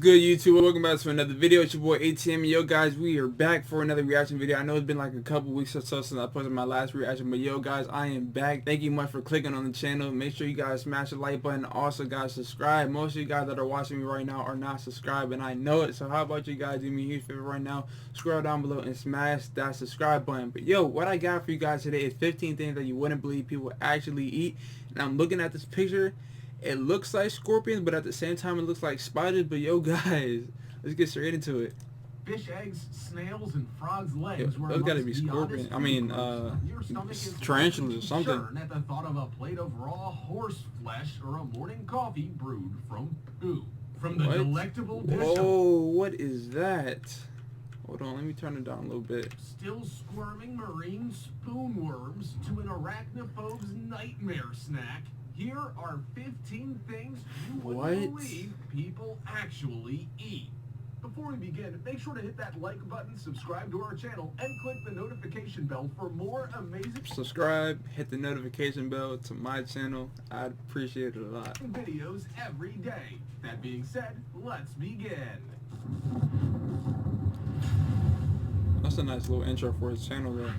good, YouTube? Welcome back to another video. It's your boy ATM. Yo guys, we are back for another reaction video. I know it's been like a couple weeks or so since I posted my last reaction, but yo guys, I am back. Thank you much for clicking on the channel. Make sure you guys smash the like button. Also guys, subscribe. Most of you guys that are watching me right now are not subscribed, and I know it. So how about you guys do me a huge favor right now? Scroll down below and smash that subscribe button. But yo, what I got for you guys today is 15 things that you wouldn't believe people actually eat. And I'm looking at this picture. It looks like scorpions, but at the same time it looks like spiders. But yo guys, let's get straight into it. Fish eggs, snails, and frogs' legs were those gotta be scorpions. I mean, tarantulas or something. At the thought of a plate of raw horse flesh or a morning coffee brewed from poo. From the delectable dish. Oh, what is that? Hold on, let me turn it down a little bit. Still squirming marine spoonworms to an arachnophobe's nightmare snack. Here are 15 things you wouldn't believe people actually eat. Before we begin, make sure to hit that like button, subscribe to our channel, and click the notification bell for more amazing... Subscribe, hit the notification bell to my channel. I'd appreciate it a lot. ...videos every day. That being said, let's begin. That's a nice little intro for his channel though.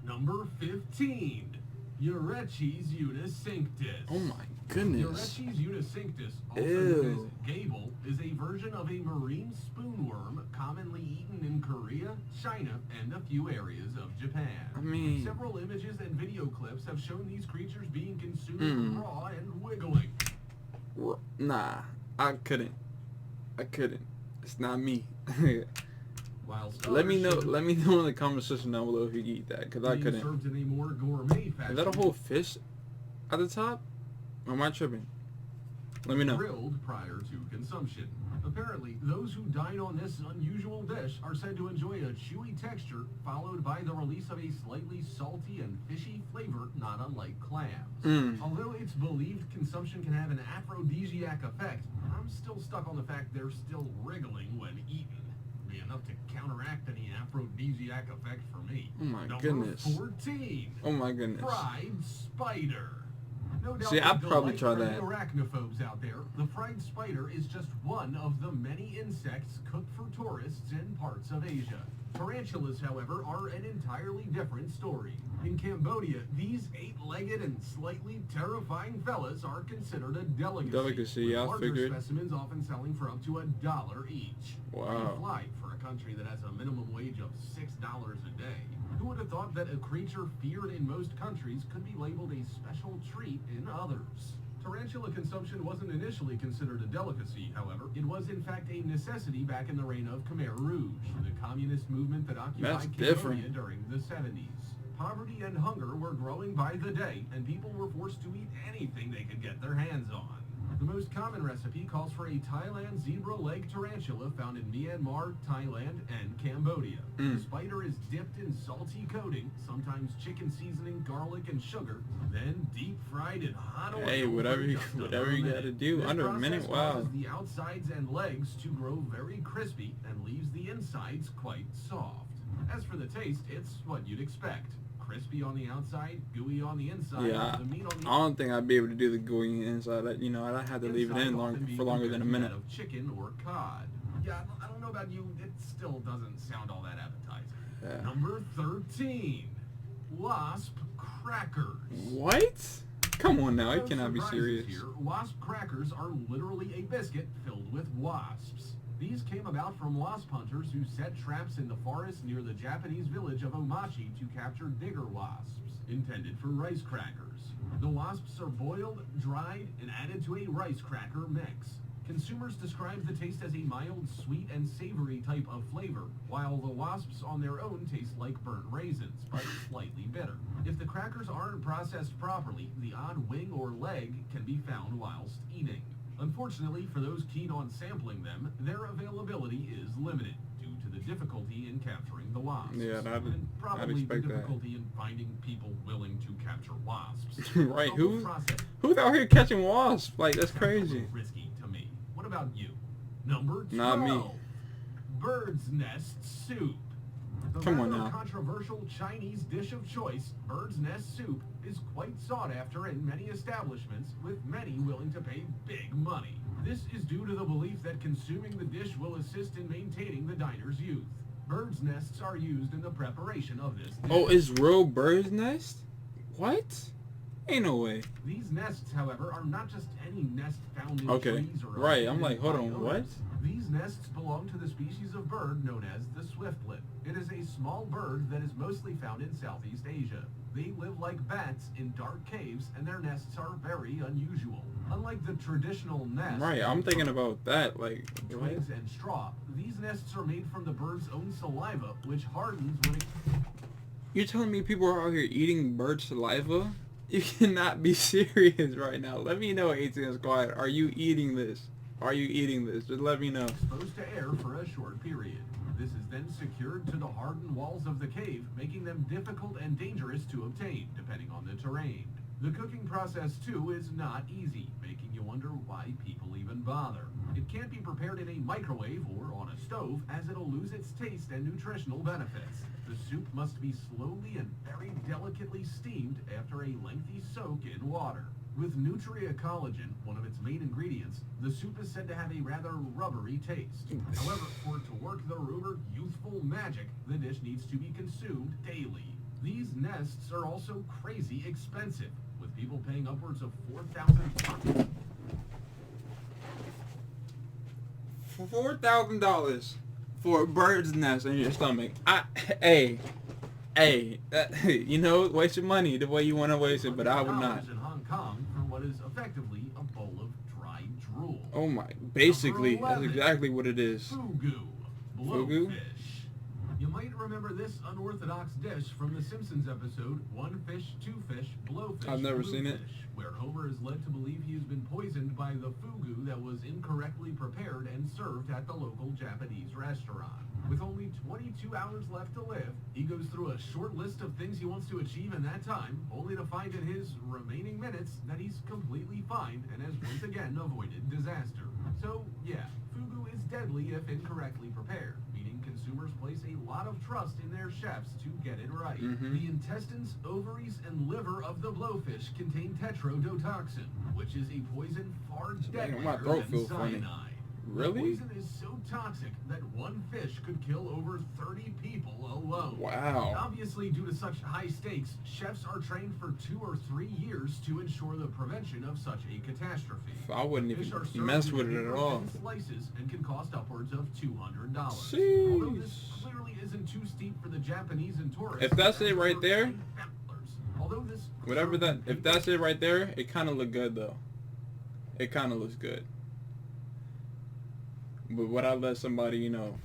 Number 15. Urechis unicinctus. Oh my goodness. Urechis unicinctus, also known as gable, is a version of a marine spoonworm commonly eaten in Korea, China, and a few areas of Japan. I mean, several images and video clips have shown these creatures being consumed raw and wiggling. Nah, I couldn't. It's not me. Let me know in the comment section down below if you eat that, because I couldn't. Served in a more gourmet fashion. Is that a whole fish at the top? Or am I tripping? Let me know. Grilled prior to consumption. Apparently, those who dine on this unusual dish are said to enjoy a chewy texture, followed by the release of a slightly salty and fishy flavor, not unlike clams. Although it's believed consumption can have an aphrodisiac effect, I'm still stuck on the fact they're still wriggling when eaten. Be enough to counteract any aphrodisiac effect for me. Oh my Number goodness. 14. Oh my goodness. Fried spider. No doubt. See, I'd probably try that. Arachnophobes out there, the fried spider is just one of the many insects cooked for tourists in parts of Asia. Tarantulas, however, are an entirely different story. In Cambodia, these 8-legged and slightly terrifying fellas are considered a delicacy. Yeah, I larger figured. Specimens often selling for up to $1 each. Wow. Fly for a country that has a minimum wage of $6 a day. Who would have thought that a creature feared in most countries could be labeled a special treat in others? Tarantula consumption wasn't initially considered a delicacy, however. It was in fact a necessity back in the reign of Khmer Rouge, the communist movement that occupied Cambodia during the 70s. Poverty and hunger were growing by the day, and people were forced to eat anything they could get their hands on. The most common recipe calls for a Thailand zebra leg tarantula found in Myanmar, Thailand, and Cambodia. The spider is dipped in salty coating, sometimes chicken seasoning, garlic, and sugar, then deep fried in hot oil. Hey, whatever you gotta do. Under a minute, wow. Causes the outsides and legs to grow very crispy and leaves the insides quite soft. As for the taste, it's what you'd expect. Crispy on the outside, gooey on the inside. Yeah, the meat on the I don't think I'd be able to do the gooey inside. You know, I'd have to leave it in for longer than a minute. Of chicken or cod. Yeah, I don't know about you, it still doesn't sound all that appetizing. Yeah. Number 13, wasp crackers. What? Come on now, I cannot be serious. Here, wasp crackers are literally a biscuit filled with wasps. These came about from wasp hunters who set traps in the forest near the Japanese village of Omachi to capture digger wasps, intended for rice crackers. The wasps are boiled, dried, and added to a rice cracker mix. Consumers describe the taste as a mild, sweet, and savory type of flavor, while the wasps on their own taste like burnt raisins, but slightly bitter. If the crackers aren't processed properly, the odd wing or leg can be found whilst eating. Unfortunately, for those keen on sampling them, their availability is limited due to the difficulty in capturing the wasps. Yeah, and probably the difficulty in finding people willing to capture wasps. Right, who's out here catching wasps? Like, that's crazy. Risky to me. What about you? Number 12. Not me. Bird's nest soup. The Come on now. controversial Chinese dish of choice, bird's nest soup, is quite sought after in many establishments, with many willing to pay big money. This is due to the belief that consuming the dish will assist in maintaining the diner's youth. Birds' nests are used in the preparation of this dish. Oh, it's real bird's nest? What? Ain't no way. These nests, however, are not just any nest found in Okay, trees or right, I'm like, hold abandoned on, what? biomes. These nests belong to the species of bird known as the swiftlet. It is a small bird that is mostly found in Southeast Asia. They live like bats in dark caves, and their nests are very unusual. Unlike the traditional nest, Right, I'm thinking about that, like, what? twigs and straw, these nests are made from the bird's own saliva, which hardens when it... You're telling me people are out here eating bird saliva? You cannot be serious right now. Let me know, ATM Squad. Are you eating this? Are you eating this? Just let me know. exposed to air for a short period. This is then secured to the hardened walls of the cave, making them difficult and dangerous to obtain, depending on the terrain. The cooking process, too, is not easy, making you wonder why people even bother. It can't be prepared in a microwave or on a stove, as it'll lose its taste and nutritional benefits. The soup must be slowly and very delicately steamed after a lengthy soak in water. With nutria collagen, one of its main ingredients, the soup is said to have a rather rubbery taste. However, for it to work the rumored youthful magic, the dish needs to be consumed daily. These nests are also crazy expensive, with people paying upwards of $4,000. $4,000 for a bird's nest in your stomach. Hey, you know, waste your money the way you want to waste it, but I would not. In Hong Kong for what is effectively a bowl of dried drool. Oh my, basically, Number that's 11, exactly what it is. Fugu. Fugu? Blowfish. You might remember this unorthodox dish from the Simpsons episode, One Fish, Two Fish, Blowfish, I've never seen it. Bluefish, where Homer is led to believe he has been poisoned by the fugu that was incorrectly prepared and served at the local Japanese restaurant. With only 22 hours left to live, he goes through a short list of things he wants to achieve in that time, only to find in his remaining minutes that he's completely fine and has once again avoided disaster. So, yeah, fugu is deadly if incorrectly prepared, meaning consumers place a lot of trust in their chefs to get it right. The intestines, ovaries, and liver of the blowfish contain tetrodotoxin, which is a poison far making my deadlier throat than feel funny. cyanide. Really? The poison is so toxic that one fish could kill over 30 people alone. Wow. Obviously, due to such high stakes, chefs are trained for 2 or 3 years to ensure the prevention of such a catastrophe. I wouldn't Fish are even served mess in with it at paper all. thin slices and can cost upwards of $200. Jeez. Although this clearly isn't too steep for the Japanese and tourists. If that's it right there, $10. Although this whatever that, if that's it right there, it kind of look good though. It kind of looks good. But would I let somebody, you know,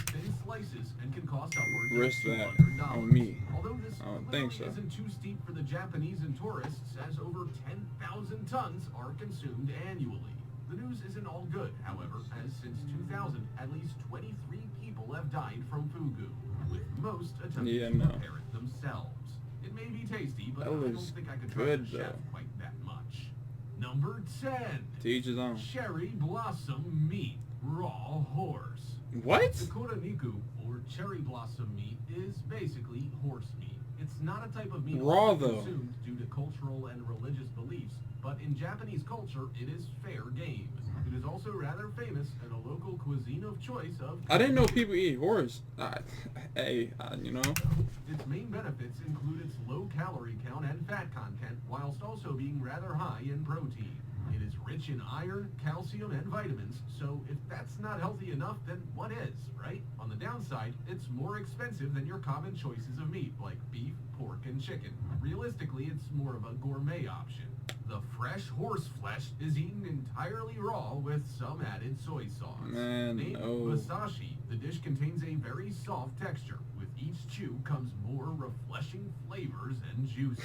thin slices and can cost upwards risk of that $200. on me? Although this I don't clearly think so. isn't too steep for the Japanese and tourists, as over 10,000 tons are consumed annually. The news isn't all good, however, as since 2000, at least 23 people have died from fugu, with most attempting to prepare it themselves. It may be tasty, but That I don't looks think I could good, trust a chef though. quite that much. Number 10. To each his own. Cherry blossom meat, raw horse. What? The koroniku, or cherry blossom meat, is basically horse meat. It's not a type of meat Raw, often though. consumed due to cultural and religious beliefs, but in Japanese culture, it is fair game. It is also rather famous and a local cuisine of choice of... I didn't know people eat horse. You know. Its main benefits include its low calorie count and fat content, whilst also being rather high in protein. It is rich in iron, calcium, and vitamins, so if that's not healthy enough, then what is, right? On the downside, it's more expensive than your common choices of meat, like beef, pork, and chicken. Realistically, it's more of a gourmet option. The fresh horse flesh is eaten entirely raw with some added soy sauce. Man, Named no. Wasashi, the dish contains a very soft texture. With each chew comes more refreshing flavors and juices.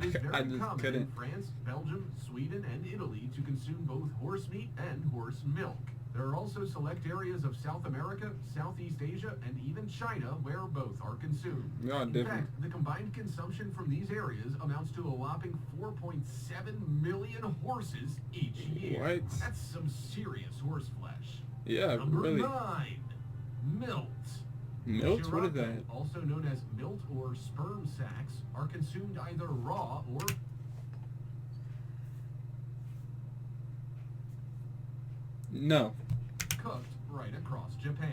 It is I very just common in couldn't. France, Belgium, Sweden, and Italy to consume both horse meat and horse milk. There are also select areas of South America, Southeast Asia, and even China where both are consumed. Y'all In different. fact, the combined consumption from these areas amounts to a whopping 4.7 million horses each year. What? That's some serious horse flesh. Yeah, Number really. 9. Milt. Milt? What is Shiraka, that? also known as milt or sperm sacs, are consumed either raw or No. cooked right across Japan.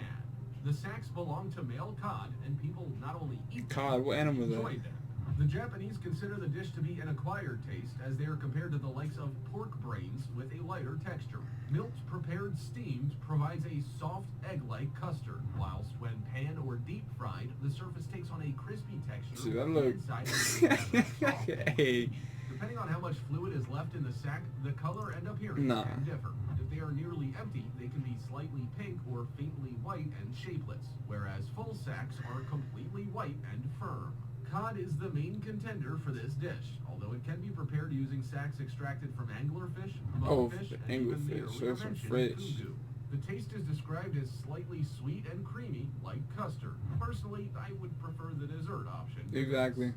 The sacs belong to male cod, and people not only eat them, Cod? What animal is enjoy that? them. The Japanese consider the dish to be an acquired taste, as they are compared to the likes of pork brains with a lighter texture. Milt prepared steamed provides a soft egg-like custard, whilst when pan or deep fried, the surface takes on a crispy texture. See, that with the look... inside rather soft. Hey. Depending on how much fluid is left in the sack, the color and appearance can differ. If they are nearly empty, they can be slightly pink or faintly white and shapeless, whereas full sacks are completely white and firm. Cod is the main contender for this dish, although it can be prepared using sacks extracted from anglerfish, mugfish, and even the anglerfish, earlier so some mentioned fish. fugu. The taste is described as slightly sweet and creamy, like custard. Personally, I would prefer the dessert option. Exactly.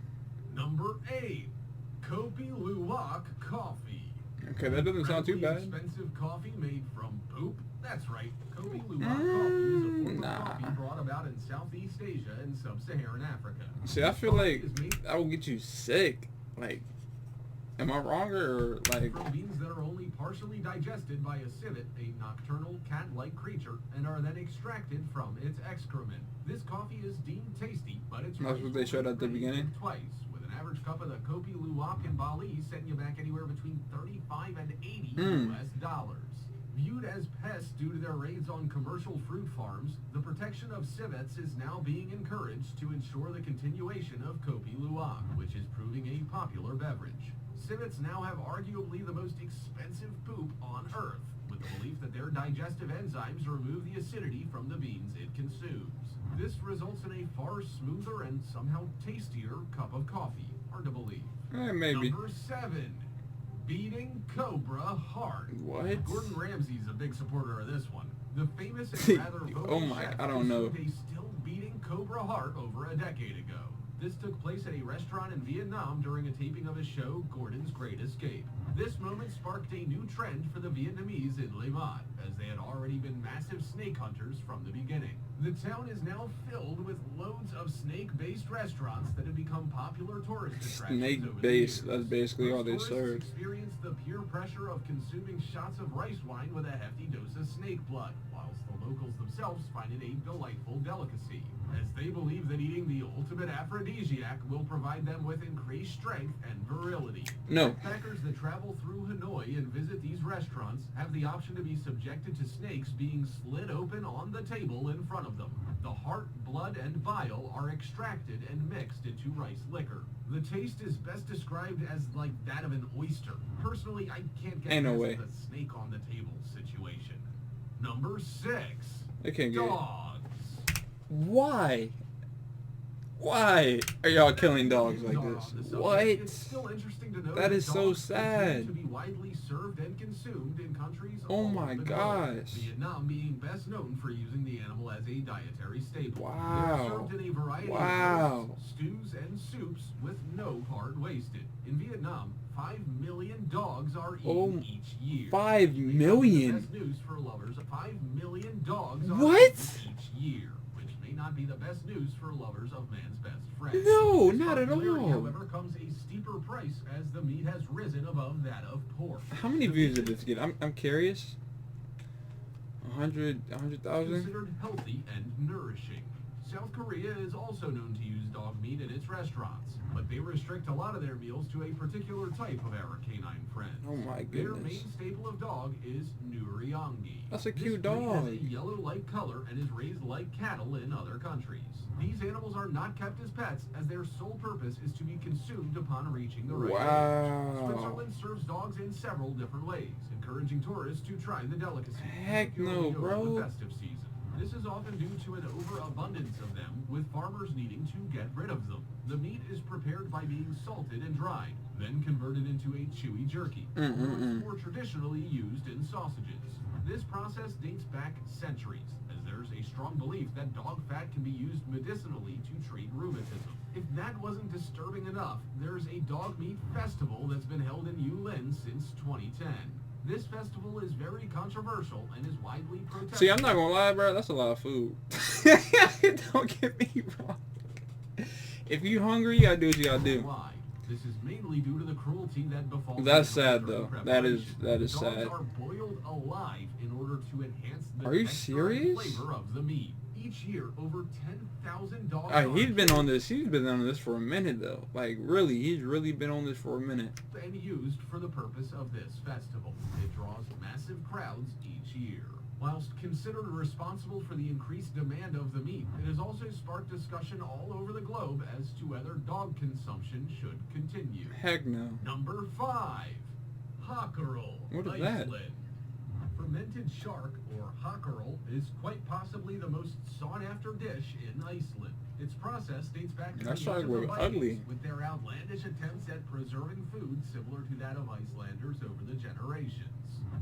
Number 8. Kopi Luwak coffee. Okay, that doesn't sound too bad. Expensive coffee made from poop? That's right. Kopi Luwak coffee is a form of coffee brought about in Southeast Asia and Sub-Saharan Africa. See, I feel like that will get you sick. Like, am I wrong or like? From beans that are only partially digested by a civet, a nocturnal cat-like creature, and are then extracted from its excrement. This coffee is deemed tasty, but it's That's what they showed at the beginning. Twice. Average cup of the Kopi Luwak in Bali setting you back anywhere between $35 and $80 US. Viewed as pests due to their raids on commercial fruit farms, the protection of civets is now being encouraged to ensure the continuation of Kopi Luwak, which is proving a popular beverage. Civets now have arguably the most expensive poop on Earth, with the belief that their digestive enzymes remove the acidity from the beans it consumes. This results in a far smoother and somehow tastier cup of coffee. Hard to believe. Maybe. Number 7. Beating Cobra Heart. What? Gordon Ramsay's a big supporter of this one. The famous and rather vocal oh my, chef I don't know. consumed a still beating Cobra Heart over a decade ago. This took place at a restaurant in Vietnam during a taping of his show, Gordon's Great Escape. This moment sparked a new trend for the Vietnamese in Le Mans, as they had already been massive snake hunters from the beginning. The town is now filled with loads of snake-based restaurants that have become popular tourist attractions. Snake-based, that's basically all they Tourists serve. experience the peer pressure of consuming shots of rice wine with a hefty dose of snake blood, whilst the locals themselves find it a delightful delicacy, as they believe that eating the ultimate aphrodisiac will provide them with increased strength and virility. No. Backpackers that travel through Hanoi and visit these restaurants have the option to be subjected to snakes being slid open on the table in front of them. The heart, blood, and bile are extracted and mixed into rice liquor. The taste is best described as like that of an oyster. Personally, I can't get past the snake on the table situation. Number 6. I can't get dogs. Why? Why are y'all killing dogs like this? What? It's still interesting to know that is so dogs sad. To be widely served and consumed in countries Oh all my over the gosh. globe, Vietnam being best known for using the animal as a dietary staple. Wow. They are served in a variety of roasts, stews, and soups with no part wasted. In Vietnam, 5 million dogs are eaten each year. 5 million? Best news for lovers. 5 million dogs are What? eaten each year. Not be the best news for lovers of man's best friend. No, this not at popularity, all. However, comes a steeper price as the meat has risen above that of pork. How many views did this get? I'm curious. 100,000? Considered healthy and nourishing. South Korea is also known to use dog meat in its restaurants, but they restrict a lot of their meals to a particular type of our canine friend. Oh my Their goodness. main staple of dog is Nuryangi. That's a cute This breed dog. has a yellow-like color and is raised like cattle in other countries. These animals are not kept as pets, as their sole purpose is to be consumed upon reaching the right age. Switzerland serves dogs in several different ways, encouraging tourists to try the delicacy. Heck no, bro. The festive season. This is often due to an overabundance of them, with farmers needing to get rid of them. The meat is prepared by being salted and dried, then converted into a chewy jerky, it's more traditionally used in sausages. This process dates back centuries, as there's a strong belief that dog fat can be used medicinally to treat rheumatism. If that wasn't disturbing enough, there's a dog meat festival that's been held in Yulin since 2010. This festival is very controversial and is widely protested. See, I'm not gonna lie, bro. That's a lot of food. Don't get me wrong. If you hungry, you gotta do what you gotta do. Why? This is mainly due to the cruelty that befalls. That's sad though. That is Dogs sad. are boiled alive in order to enhance the Are you texture and serious? flavor of the meat. Each year, over 10,000 dogs He's been on this. He's been on this for a minute though. Like really, he's really been on this for a minute. and used for the purpose of this festival. It draws massive crowds each year. Whilst considered responsible for the increased demand of the meat, it has also sparked discussion all over the globe as to whether dog consumption should continue. Heck no. Number 5. Hockerel, What is that? Iceland. Fermented shark, or hockerel, is quite possibly the most sought-after dish in Iceland. Its process dates back to That the shark age of the look Vikings, ugly. with their outlandish attempts at preserving food similar to that of Icelanders over the generations.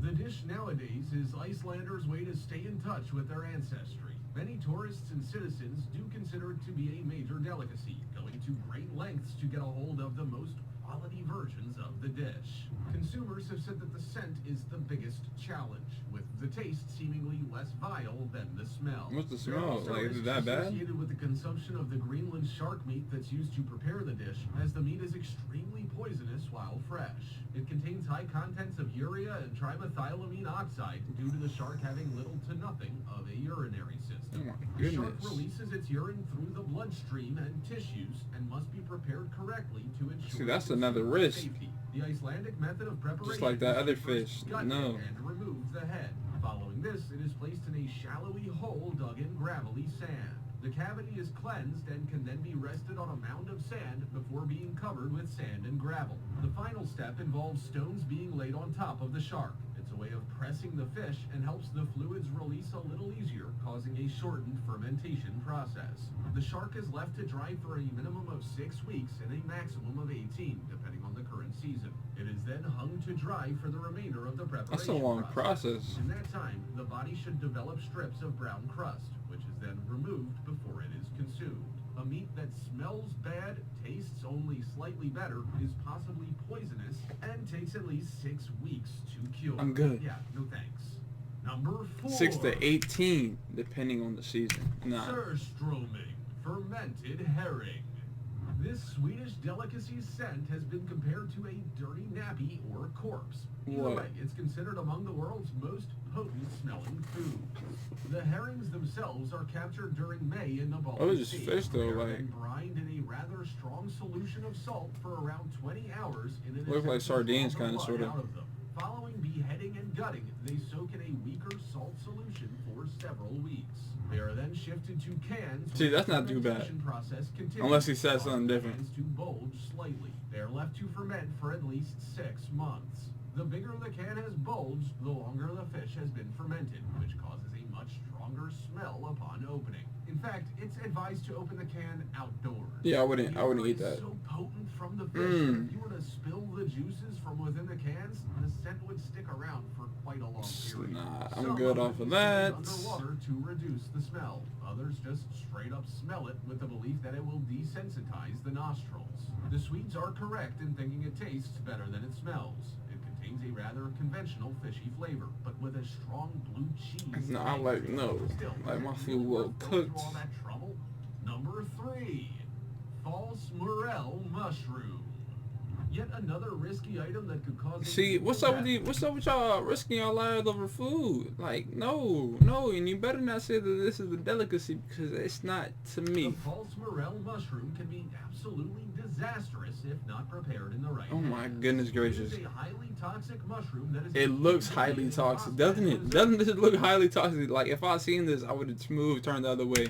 The dish nowadays is Icelanders' way to stay in touch with their ancestry. Many tourists and citizens do consider it to be a major delicacy, going to great lengths to get a hold of the most quality versions of the dish. Consumers have said that the scent is the biggest challenge, with the taste seemingly less vile than the smell. What's the There are smell? also Like, is it risks that bad? associated with the consumption of the Greenland shark meat that's used to prepare the dish, as the meat is extremely poisonous while fresh. It contains high contents of urea and trimethylamine oxide due to the shark having little to nothing of a urinary system. Oh my The shark goodness. releases its urine through the bloodstream and tissues and must be prepared correctly to ensure See, that's the another consumer's risk. safety. The Icelandic method of preparation Just like that is other to first fish. gut No. it and remove the head. Following this, it is placed in a shallowy hole dug in gravelly sand. The cavity is cleansed and can then be rested on a mound of sand before being covered with sand and gravel. The final step involves stones being laid on top of the shark. It's a way of pressing the fish and helps the fluids release a little easier, causing a shortened fermentation process. The shark is left to dry for a minimum of 6 weeks and a maximum of 18, depending on the current season. It is then hung to dry for the remainder of the preparation That's a long process. In that time, the body should develop strips of brown crust, which is then removed before it is consumed. A meat that smells bad, tastes only slightly better, is possibly poisonous, and takes at least 6 weeks to cure. I'm good. Yeah, no thanks. Number 4. 6 to 18, depending on the season. Nah. Surströmming, fermented herring. This Swedish delicacy's scent has been compared to a dirty nappy or a corpse. Either What? way, it's considered among the world's most potent smelling foods. The herrings themselves are captured during May in the Baltic Oh, it's just Sea. fish though, They are like- then brined in a rather strong solution of salt for around 20 hours in an Look like attempt to sardines draw the kinda, blood sorta. out of them. Following beheading and gutting, they soak in a weaker salt solution for several weeks. They are then shifted to cans. See, where that's the not too bad. fermentation process continues, Unless he says causing something the different. cans to bulge slightly. They are left to ferment for at least 6 months. The bigger the can has bulged, the longer the fish has been fermented, which causes a much stronger smell upon opening. In fact, it's advised to open the can outdoors. Yeah, I wouldn't The odor eat is that. so potent from the fish that Mm. if you were to spill the juices from within the cans, the scent would stick around for quite a long period. Nah, I'm Some good will off of be that. underwater to reduce the smell. Others just straight up smell it with the belief that it will desensitize the nostrils. The Swedes are correct in thinking it tastes better than it smells. It contains a rather conventional fishy flavor, but with a strong blue cheese. No, I taste. like- no. Still, Like my is it food really well worth going through cooked. all that trouble? Number 3. False Morel mushroom. Yet another risky item that could cause. See, what's up with y'all risking your lives over food? Like, no, and you better not say that this is a delicacy because it's not to The me. false Morel mushroom can be absolutely disastrous if not prepared in the right Oh my hands. goodness gracious. It is a highly toxic mushroom that is. It looks highly toxic, doesn't it? Doesn't this look highly toxic? Like, if I seen this, I would have smooth turned the other way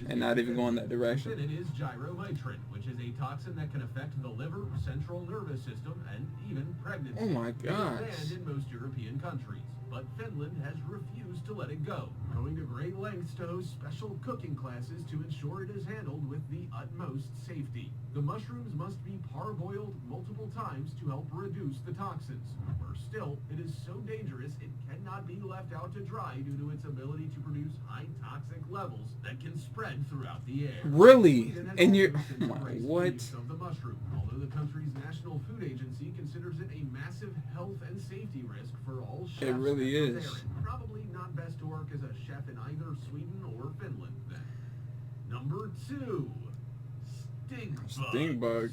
and not even go in that direction. It is gyromitrin, which is a toxin that can affect the liver, central nervous system, and even pregnancy. Oh my It is gosh. banned in most European countries, but Finland has refused to let it go, going to great lengths to host special cooking classes to ensure it is handled with the utmost safety. The mushrooms must be parboiled multiple times to help reduce the toxins. Worse still, it is so dangerous it cannot be left out to dry due to its ability to produce high toxic levels that can spread throughout the air. Really? Sweden has And you're, also since oh my, embraced the what? use of the mushroom, although the country's National Food Agency considers it a massive health and safety risk for all chefs. It really that is. prepare it. Probably not best to work as a chef in either Sweden or Finland then. Number 2. Stink bugs. Stink bug.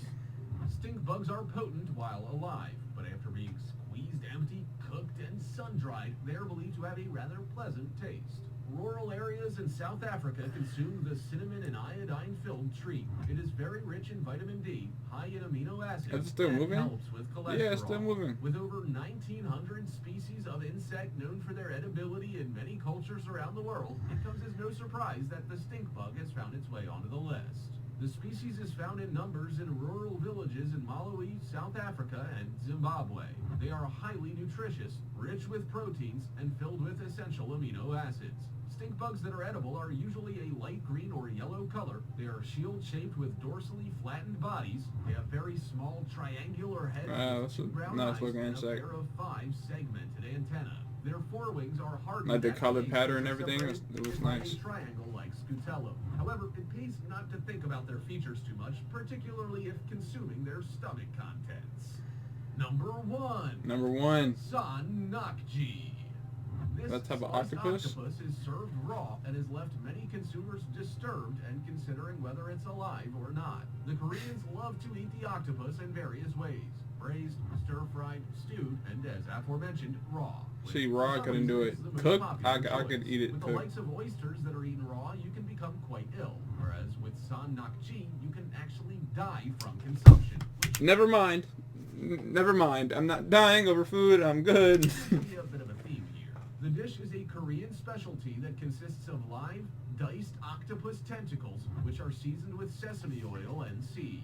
Stink bugs are potent while alive, but after being squeezed empty, cooked, and sun-dried, they are believed to have a rather pleasant taste. Rural areas in South Africa consume the cinnamon and iodine-filled treat. It is very rich in vitamin D, high in amino acids, Is it still and moving? helps with cholesterol. Yeah, it's still moving. With over 1,900 species of insect known for their edibility in many cultures around the world, it comes as no surprise that the stink bug has found its way onto the list. The species is found in numbers in rural villages in Malawi, South Africa, and Zimbabwe. They are highly nutritious, rich with proteins, and filled with essential amino acids. Stink bugs that are edible are usually a light green or yellow color. They are shield-shaped with dorsally flattened bodies. They have very small triangular heads with 2 brown eyes and a pair of 5 segmented antennae. Their forewings are hardened. Like the color pattern and everything, it was nice. A triangle like Scutello. However, it pays not to think about their features too much, particularly if consuming their stomach contents. Number 1. Number 1. Sanakji. This That type of sliced octopus? is served raw and has left many consumers disturbed and considering whether it's alive or not. The Koreans love to eat the octopus in various ways: braised, stir-fried, stewed, and as aforementioned, raw. See, raw I couldn't do it. Cooked, I could eat it With the cooked. likes of oysters that are eaten raw, you can become quite ill. Whereas with Sanakji, you can actually die from consumption. Never mind. Never mind. I'm not dying over food. I'm good. A bit of a theme here. The dish is a Korean specialty that consists of live, diced octopus tentacles, which are seasoned with sesame oil and seeds.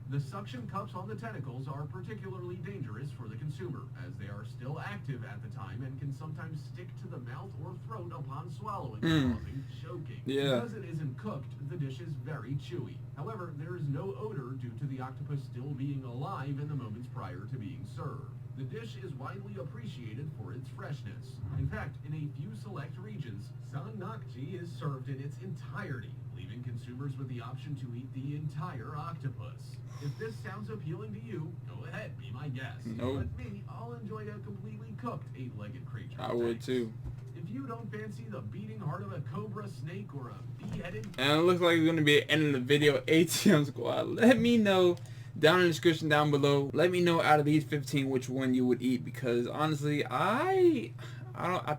The suction cups on the tentacles are particularly dangerous for the consumer, as they are still active at the time and can sometimes stick to the mouth or throat upon swallowing, causing choking. Yeah. Because it isn't cooked, the dish is very chewy. However, there is no odor due to the octopus still being alive in the moments prior to being served. The dish is widely appreciated for its freshness. In fact, in a few select regions, Sanakji is served in its entirety, leaving consumers with the option to eat the entire octopus. If this sounds appealing to you, go ahead, be my guest. Nope. But me, I'll enjoy a completely cooked 8-legged creature. I would too. If you don't fancy the beating heart of a cobra snake or a bee-headed... And it looks like it's going to be the end of the video. ATM squad. Let me know down in the description down below. Let me know out of these 15 which one you would eat, because honestly, I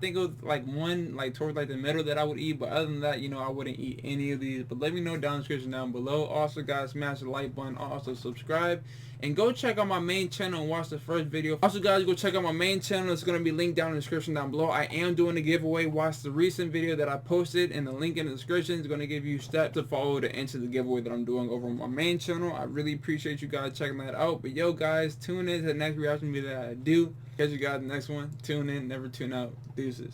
think it was like one like towards like the middle that I would eat, but other than that, you know, I wouldn't eat any of these. But let me know down in the description down below. Also guys, smash the like button, also subscribe, and go check out my main channel and watch the first video. Also guys, go check out my main channel. It's going to be linked down in the description down below. I am doing a giveaway. Watch the recent video that I posted, and the link in the description is going to give you steps to follow to enter the giveaway that I'm doing over on my main channel. I really appreciate you guys checking that out. But yo guys, tune in to the next reaction video that I do. Catch you guys in the next one. Tune in, never tune out. Deuces.